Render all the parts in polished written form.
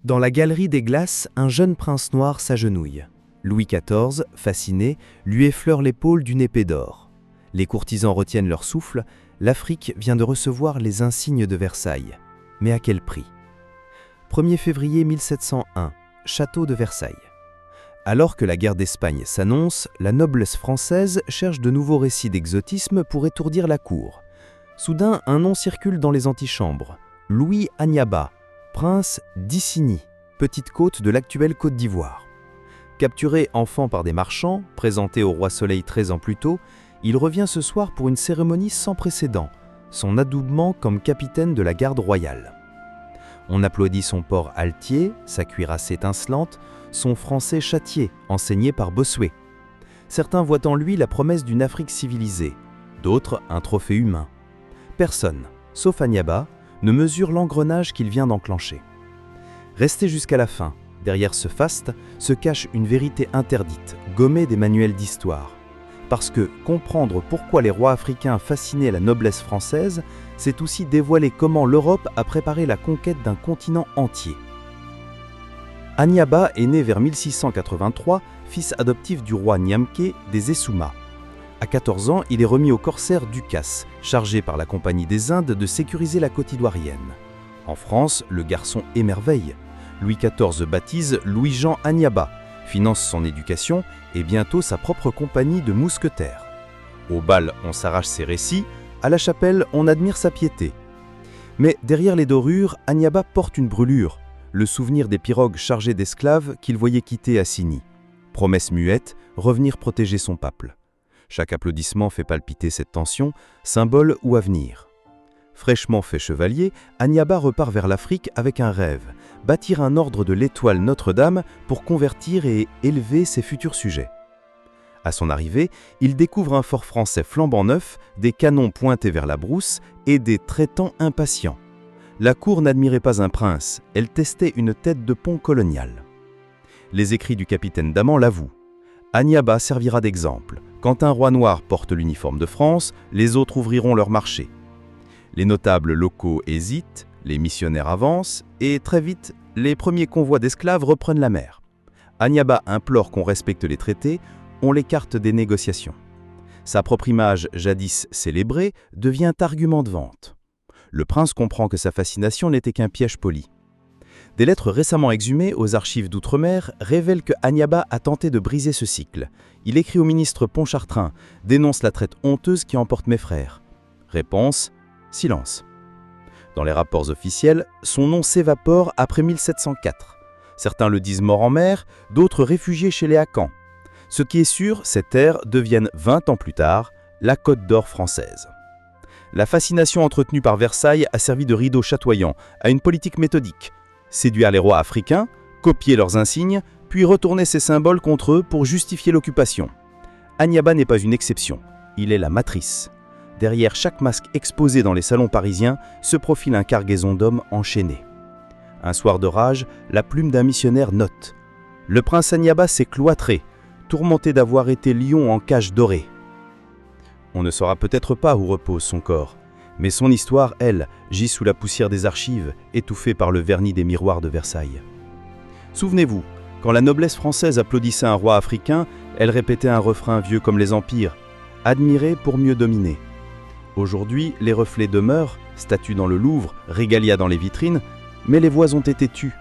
Dans la galerie des glaces, un jeune prince noir s'agenouille. Louis XIV, fasciné, lui effleure l'épaule d'une épée d'or. Les courtisans retiennent leur souffle, l'Afrique vient de recevoir les insignes de Versailles. Mais à quel prix ? 1er février 1701, château de Versailles. Alors que la guerre d'Espagne s'annonce, la noblesse française cherche de nouveaux récits d'exotisme pour étourdir la cour. Soudain, un nom circule dans les antichambres. Louis Anyaba, prince d'Isigny, petite côte de l'actuelle Côte d'Ivoire. Capturé enfant par des marchands, présenté au roi Soleil 13 ans plus tôt, il revient ce soir pour une cérémonie sans précédent, son adoubement comme capitaine de la garde royale. On applaudit son port altier, sa cuirasse étincelante, son français châtié, enseigné par Bossuet. Certains voient en lui la promesse d'une Afrique civilisée, d'autres un trophée humain. Personne, sauf Anyaba, ne mesure l'engrenage qu'il vient d'enclencher. Resté jusqu'à la fin, derrière ce faste, se cache une vérité interdite, gommée des manuels d'histoire. Parce que comprendre pourquoi les rois africains fascinaient la noblesse française, c'est aussi dévoiler comment l'Europe a préparé la conquête d'un continent entier. Anyaba est né vers 1683, fils adoptif du roi Nyamké des Essouma. À 14 ans, il est remis au corsaire Ducasse, chargé par la Compagnie des Indes de sécuriser la côte ivoirienne. En France, le garçon émerveille. Louis XIV baptise Louis-Jean Anyaba, finance son éducation et bientôt sa propre compagnie de mousquetaires. Au bal, on s'arrache ses récits, à la chapelle, on admire sa piété. Mais derrière les dorures, Anyaba porte une brûlure, le souvenir des pirogues chargées d'esclaves qu'il voyait quitter Assigny. Promesse muette, revenir protéger son peuple. Chaque applaudissement fait palpiter cette tension, symbole ou avenir. Fraîchement fait chevalier, Anyaba repart vers l'Afrique avec un rêve, bâtir un ordre de l'étoile Notre-Dame pour convertir et élever ses futurs sujets. À son arrivée, il découvre un fort français flambant neuf, des canons pointés vers la brousse et des traitants impatients. La cour n'admirait pas un prince, elle testait une tête de pont colonial. Les écrits du capitaine Daman l'avouent. Anyaba servira d'exemple. Quand un roi noir porte l'uniforme de France, les autres ouvriront leur marché. Les notables locaux hésitent, les missionnaires avancent, et très vite, les premiers convois d'esclaves reprennent la mer. Anyaba implore qu'on respecte les traités, on l'écarte des négociations. Sa propre image, jadis célébrée, devient argument de vente. Le prince comprend que sa fascination n'était qu'un piège poli. Des lettres récemment exhumées aux archives d'outre-mer révèlent que Anyaba a tenté de briser ce cycle. Il écrit au ministre Pontchartrain, dénonce la traite honteuse qui emporte mes frères. Réponse, silence. Dans les rapports officiels, son nom s'évapore après 1704. Certains le disent mort en mer, d'autres réfugiés chez les Hakans. Ce qui est sûr, ces terres deviennent 20 ans plus tard la Côte d'Or française. La fascination entretenue par Versailles a servi de rideau chatoyant à une politique méthodique. Séduire les rois africains, copier leurs insignes, puis retourner ces symboles contre eux pour justifier l'occupation. Anyaba n'est pas une exception, il est la matrice. Derrière chaque masque exposé dans les salons parisiens se profile un cargaison d'hommes enchaînés. Un soir de rage, la plume d'un missionnaire note « Le prince Anyaba s'est cloîtré, tourmenté d'avoir été lion en cage dorée. » On ne saura peut-être pas où repose son corps, mais son histoire, elle, gît sous la poussière des archives, étouffée par le vernis des miroirs de Versailles. Souvenez-vous, quand la noblesse française applaudissait un roi africain, elle répétait un refrain vieux comme les empires, « Admirer pour mieux dominer ». Aujourd'hui, les reflets demeurent, statues dans le Louvre, régalia dans les vitrines, mais les voix ont été tues.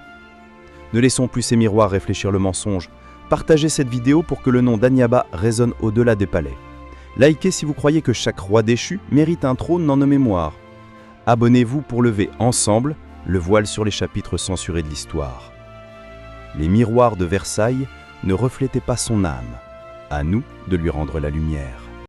Ne laissons plus ces miroirs réfléchir le mensonge. Partagez cette vidéo pour que le nom d'Anyaba résonne au-delà des palais. Likez si vous croyez que chaque roi déchu mérite un trône en nos mémoires. Abonnez-vous pour lever ensemble le voile sur les chapitres censurés de l'histoire. Les miroirs de Versailles ne reflétaient pas son âme. À nous de lui rendre la lumière.